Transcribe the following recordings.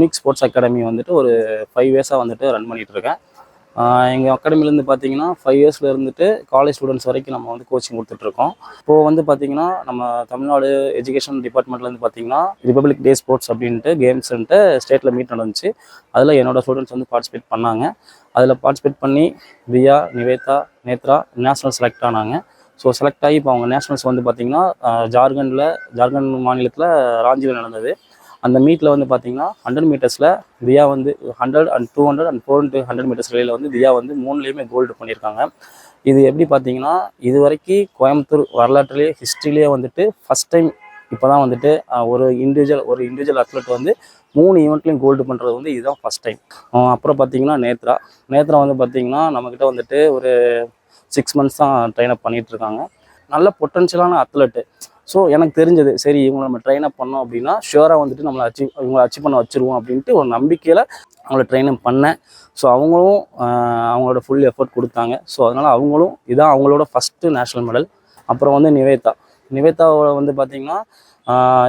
Unique sports academy வந்துட்டு ஒரு 5 இயர்ஸாக வந்துட்டு ரன் பண்ணிகிட்டு இருக்கேன். எங்கள் அகாடமிலேருந்து பார்த்தீங்கன்னா 5 இயர்ஸில் இருந்துட்டு காலேஜ் ஸ்டூடெண்ட்ஸ் வரைக்கும் நம்ம வந்து கோச்சிங் கொடுத்துட்ருக்கோம். இப்போது வந்து பார்த்திங்கன்னா நம்ம தமிழ்நாடு எஜுகேஷன் டிபார்ட்மெண்ட்லேருந்து பார்த்திங்கன்னா ரிபப்ளிக் டே ஸ்போர்ட்ஸ் அப்படின்ட்டு கேம்ஸ்ன்ட்டு ஸ்டேட்டில் மீட் நடந்துச்சு. அதில் என்னோடய ஸ்டூடெண்ட்ஸ் வந்து பார்ட்டிசிபேட் பண்ணாங்க. அதில் பார்ட்டிசிபேட் பண்ணி தியா, நிவேதா, நேத்ரா நேஷ்னல் செலக்ட் ஆனாங்க. ஸோ செலக்ட் ஆகி இப்போ அவங்க நேஷ்னல்ஸ் வந்து பார்த்திங்கன்னா ஜார்க்கண்ட் மாநிலத்தில் ராஞ்சியில் நடந்தது. அந்த மீட்டில் வந்து பார்த்திங்கன்னா 100 மீட்டர்ஸில் தியா வந்து 100 and 200 and 4x100 மீட்டர்ஸ் ரிலேயில் வந்து தியா வந்து 3லேயுமே கோல்டு பண்ணியிருக்காங்க. இது எப்படி பார்த்தீங்கன்னா இது வரைக்கும் கோயம்புத்தூர் வரலாற்றிலேயே ஹிஸ்ட்ரியிலேயே வந்துட்டு ஃபஸ்ட் டைம் இப்போ தான் வந்துட்டு ஒரு இண்டிவிஜுவல் அத்லெட் வந்து 3 ஈவெண்ட்லையும் கோல்டு பண்ணுறது வந்து இதுதான் ஃபஸ்ட் டைம். அப்புறம் பார்த்தீங்கன்னா நேத்ரா வந்து பார்த்திங்கன்னா நம்மக்கிட்ட வந்துட்டு ஒரு 6 months தான் ட்ரெயின் அப் பண்ணிகிட்ருக்காங்க. நல்ல பொட்டன்ஷியலான அத்லெட்டு. ஸோ எனக்கு தெரிஞ்சது சரி இவங்களை நம்ம ட்ரெயின் அப் பண்ணோம் அப்படின்னா ஷுவராக வந்துட்டு இவங்களை அச்சீவ் பண்ண வச்சுருவோம் அப்படின்ட்டு ஒரு நம்பிக்கையில் அவங்கள ட்ரெயின் அப் பண்ணேன். ஸோ அவங்களும் அவங்களோட ஃபுல் எஃபர்ட் கொடுத்தாங்க. ஸோ அதனால் அவங்களும் இதான் அவங்களோட ஃபஸ்ட்டு நேஷ்னல் மெடல். அப்புறம் வந்து நிவேதாவோட வந்து பார்த்திங்கன்னா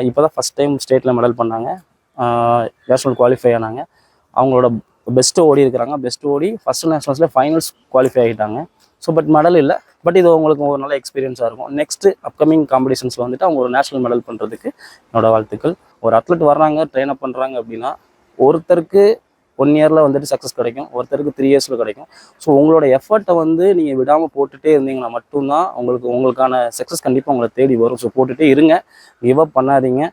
இப்போ தான் ஃபஸ்ட் டைம் ஸ்டேட்டில் மெடல் பண்ணாங்க. நேஷ்னல் குவாலிஃபை ஆனாங்க. அவங்களோட பெஸ்ட்டு ஓடி இருக்கிறாங்க. பெஸ்ட்டு ஓடி ஃபஸ்ட்டு நேஷ்னல்ஸில் ஃபைனல்ஸ் குவாலிஃபை ஆகிட்டாங்க. ஸோ பட் மெடல் இல்லை. பட் இது உங்களுக்கு ஒரு நல்ல எக்ஸ்பீரியன்ஸாக இருக்கும். நெக்ஸ்ட்டு அப்கமிங் காம்படிஷன்ஸில் வந்துட்டு அவங்க ஒரு நேஷ்னல் மெடல் பண்ணுறதுக்கு என்னோடய வாழ்த்துக்கள். ஒரு அத்லெட் வர்றாங்க, ட்ரெயின் அப் பண்ணுறாங்க அப்படின்னா ஒருத்தருக்கு 1 yearல வந்துட்டு சக்ஸஸ் கிடைக்கும், ஒருத்தருக்கு 3 yearsல கிடைக்கும். ஸோ உங்களோட எஃபர்ட்டை வந்து நீங்கள் விடாமல் போட்டுகிட்டே இருந்தீங்கன்னா மட்டும்தான் உங்களுக்கான சக்ஸஸ் கண்டிப்பாக உங்களை தேடி வரும். ஸோ போட்டுகிட்டே இருங்க, கிவ் அப் பண்ணாதீங்க.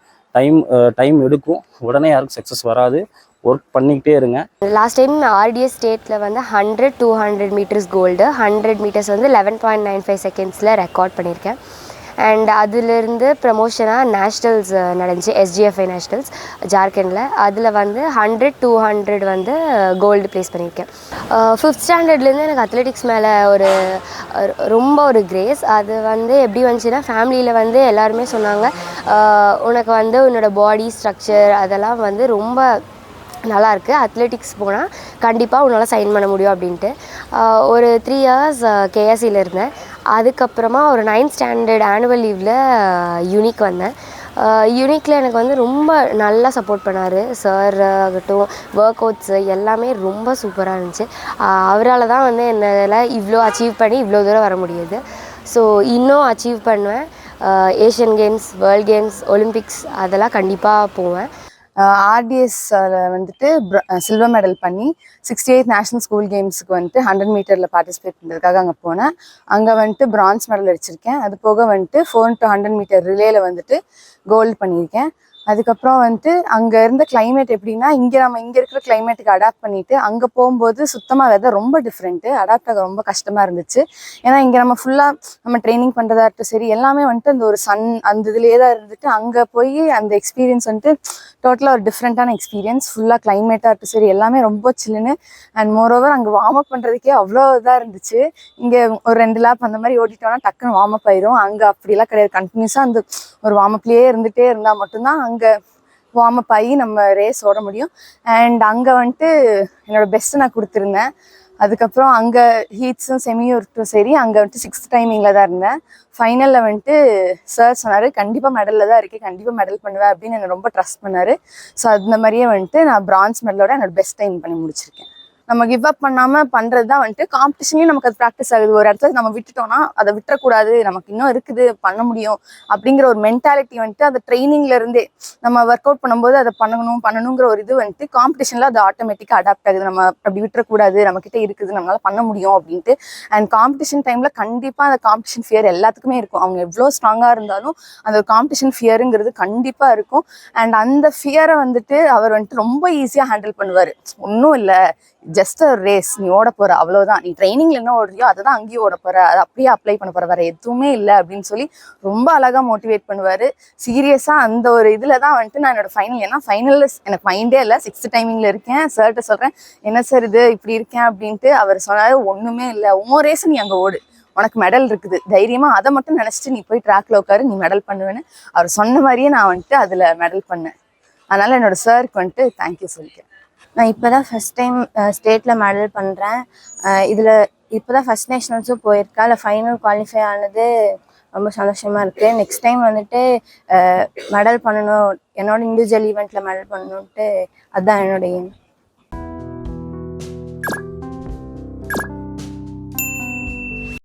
டைம் எடுக்கும், உடனே யாருக்கும் சக்ஸஸ் வராது. ஒர்க் பண்ணிக்கிட்டே இருங்க. லாஸ்ட் டைம் ஆர்டிஎஸ் ஸ்டேட்டில் வந்து 100, 200 மீட்டர்ஸ் கோல்டு, 100 மீட்டர்ஸ் வந்து 11.95 செகண்ட்ஸில் ரெக்கார்ட் பண்ணியிருக்கேன். அண்ட் அதிலிருந்து ப்ரமோஷனாக நேஷ்னல்ஸ் நடந்துச்சு, SGFI நேஷ்னல்ஸ் ஜார்க்கண்டில். அதில் வந்து 100, 200 வந்து கோல்டு ப்ளேஸ் பண்ணியிருக்கேன். 5th ஸ்டாண்டர்ட்லேருந்து எனக்கு அத்லெட்டிக்ஸ் மேலே ரொம்ப ஒரு கிரேஸ். அது வந்து எப்படி வந்துச்சுன்னா ஃபேமிலியில் வந்து எல்லாருமே சொன்னாங்க உனக்கு வந்து உன்னோட பாடி ஸ்ட்ரக்சர் அதெல்லாம் வந்து ரொம்ப நல்லாயிருக்கு, அத்லெட்டிக்ஸ் போனால் கண்டிப்பாக உன்னால் சைன் பண்ண முடியும் அப்படின்ட்டு. ஒரு 3 years KSCயில் இருந்தேன். அதுக்கப்புறமா ஒரு 9th ஸ்டாண்டர்ட் ஆனுவல் லீவில் யூனிக் வந்தேன். யூனிக்கில் எனக்கு வந்து ரொம்ப நல்லா சப்போர்ட் பண்ணார். சார் ஆகட்டும், ஒர்க் அவுட்ஸு எல்லாமே ரொம்ப சூப்பராக இருந்துச்சு. அவரால் தான் வந்து என்னால் இவ்வளோ அச்சீவ் பண்ணி இவ்வளோ தூரம் வர முடியுது. ஸோ இன்னும் அச்சீவ் பண்ணுவேன். Asian games, world games, Olympics அதெல்லாம் கண்டிப்பாக போவேன். ஆர்டிஎஸ்ல வந்துட்டு சில்வர் மெடல் பண்ணி 68th நேஷ்னல் ஸ்கூல் கேம்ஸுக்கு வந்துட்டு 100 மீட்டரில் பார்ட்டிசிபேட் பண்ணுறதுக்காக அங்கே போனேன். அங்கே வந்துட்டு பிரான்ஸ் மெடல் அடிச்சிருக்கேன். அது போக வந்துட்டு 4 to 100 மீட்டர் ரிலேயில் வந்துட்டு கோல்டு பண்ணியிருக்கேன். அதுக்கப்புறம் வந்துட்டு அங்கே இருந்த கிளைமேட் எப்படின்னா நம்ம இங்கே இருக்கிற கிளைமேட்டுக்கு அடாப்ட் பண்ணிட்டு அங்கே போகும்போது சுத்தமாக வெதர் ரொம்ப டிஃப்ரெண்ட்டு. அடாப்ட் ஆக ரொம்ப கஷ்டமாக இருந்துச்சு. ஏன்னா இங்கே நம்ம ஃபுல்லாக நம்ம ட்ரைனிங் பண்ணுறதாகட்டும் சரி எல்லாமே வந்துட்டு அந்த ஒரு அந்த இதுலேயே தான் இருந்துட்டு அங்கே போய் அந்த எக்ஸ்பீரியன்ஸ் வந்துட்டு டோட்டலாக ஒரு டிஃப்ரெண்ட்டான எக்ஸ்பீரியன்ஸ். ஃபுல்லாக கிளைமேட்டாக இருக்கட்டும் சரி எல்லாமே ரொம்ப சில்லுன்னு. அண்ட் மோரோவர் அங்கே வார்ம் அப் பண்ணுறதுக்கே அவ்வளோ இதாக இருந்துச்சு. இங்கே ஒரு 2 லேப் அந்த மாதிரி ஓடிட்டோன்னா டக்குன்னு வார்ம் அப் ஆயிரும். அங்கே அப்படிலாம் கிடையாது. கண்டினியூஸாக அந்த ஒரு வார்ம் அப்லேயே இருந்துகிட்டே இருந்தால் மட்டும்தான் அங்கே வார்ம் அப் ஆகி நம்ம ரேஸ் ஓட முடியும். அண்ட் அங்கே வந்துட்டு என்னோட பெஸ்ட்டு நான் கொடுத்துருந்தேன். அதுக்கப்புறம் அங்கே ஹீட்ஸும் செமியும் இருக்கட்டும் சரி அங்கே வந்துட்டு 6th டைமிங்கில் தான் இருந்தேன். ஃபைனலில் வந்துட்டு சார் சொன்னார் கண்டிப்பாக மெடலில் தான் இருக்கேன், கண்டிப்பாக மெடல் பண்ணுவேன் அப்படின்னு என்னை ரொம்ப ட்ரஸ்ட் பண்ணார். ஸோ அந்த மாதிரியே வந்துட்டு நான் பிரான்ஸ் மெடலோட என்னோட பெஸ்ட் டைம் பண்ணி முடிச்சிருக்கேன். நம்ம கிவ் அப் பண்ணாமல் பண்ணுறது தான் வந்துட்டு காம்படிஷன்லேயும் நமக்கு அது ப்ராக்டிஸ் ஆகுது. ஒரு இடத்துல நம்ம விட்டுட்டோம்னா அதை விட்டுறக்கூடாது, நமக்கு இன்னும் இருக்குது பண்ண முடியும் அப்படிங்கிற ஒரு மென்டாலிட்டி வந்துட்டு அந்த ட்ரைனிங்லேருந்தே நம்ம ஒர்க் அவுட் பண்ணும்போது அதை பண்ணணுங்கிற ஒரு இது வந்துட்டு காம்படிஷனில் அது ஆட்டோமேட்டிக்காக அடாப்ட் ஆகுது. நம்ம அப்படி விட்டுறக்கூடாது, நம்மக்கிட்ட இருக்குது, நம்மளால் பண்ண முடியும் அப்படின்ட்டு. அண்ட் காம்படிஷன் டைமில் கண்டிப்பாக அந்த காம்படிஷன் ஃபியர் எல்லாத்துக்குமே இருக்கும். அவங்க எவ்வளோ ஸ்ட்ராங்காக இருந்தாலும் அந்த காம்படிஷன் ஃபியருங்கிறது கண்டிப்பாக இருக்கும். அண்ட் அந்த ஃபியரை வந்துட்டு அவர் வந்துட்டு ரொம்ப ஈஸியாக ஹேண்டில் பண்ணுவார். ஒன்றும் இல்லை, ஜஸ்ட் ஒரு ரேஸ், நீ ஓட போற அவ்வளோதான், நீ ட்ரைனிங்ல என்ன ஓடுறியோ அதை தான் அங்கேயும் ஓட போற, அதை அப்படியே அப்ளை பண்ண போற, வேற எதுவுமே இல்லை அப்படின்னு சொல்லி ரொம்ப அழகா மோட்டிவேட் பண்ணுவாரு. சீரியஸா அந்த ஒரு இதுல தான் வந்துட்டு நான் என்னோட ஃபைனல், ஏன்னா ஃபைனல்ல எனக்கு மைண்டே இல்லை, 6th டைமிங்ல இருக்கேன். சார்கிட்ட சொல்றேன் என்ன சார் இது இப்படி இருக்கேன் அப்படின்ட்டு. அவர் சொன்னாரு ஒண்ணுமே இல்லை, உன் ரேஸ் நீ அங்க ஓடு, உனக்கு மெடல் இருக்குது, தைரியமா அதை மட்டும் நினைச்சிட்டு நீ போய் ட்ராக்ல உட்காரு, நீ மெடல் பண்ணுவேன்னு அவர் சொன்ன மாதிரியே நான் வந்துட்டு அதுல மெடல் பண்ணேன். அதனால என்னோட சாருக்கு வந்துட்டு தேங்க்யூ சொல்லிக்கிறேன். நான் இப்போ தான் ஃபஸ்ட் டைம் ஸ்டேட்டில் மெடல் பண்ணுறேன். இதில் இப்போ தான் ஃபஸ்ட் நேஷ்னல்ஸும் போயிருக்கேன். அதில் ஃபைனல் குவாலிஃபை ஆனது ரொம்ப சந்தோஷமாக இருக்குது. நெக்ஸ்ட் டைம் வந்துட்டு மெடல் பண்ணணும், என்னோட இண்டிவிஜுவல் ஈவெண்ட்டில் மெடல் பண்ணணுன்ட்டு அதுதான் என்னோட எய்ம்.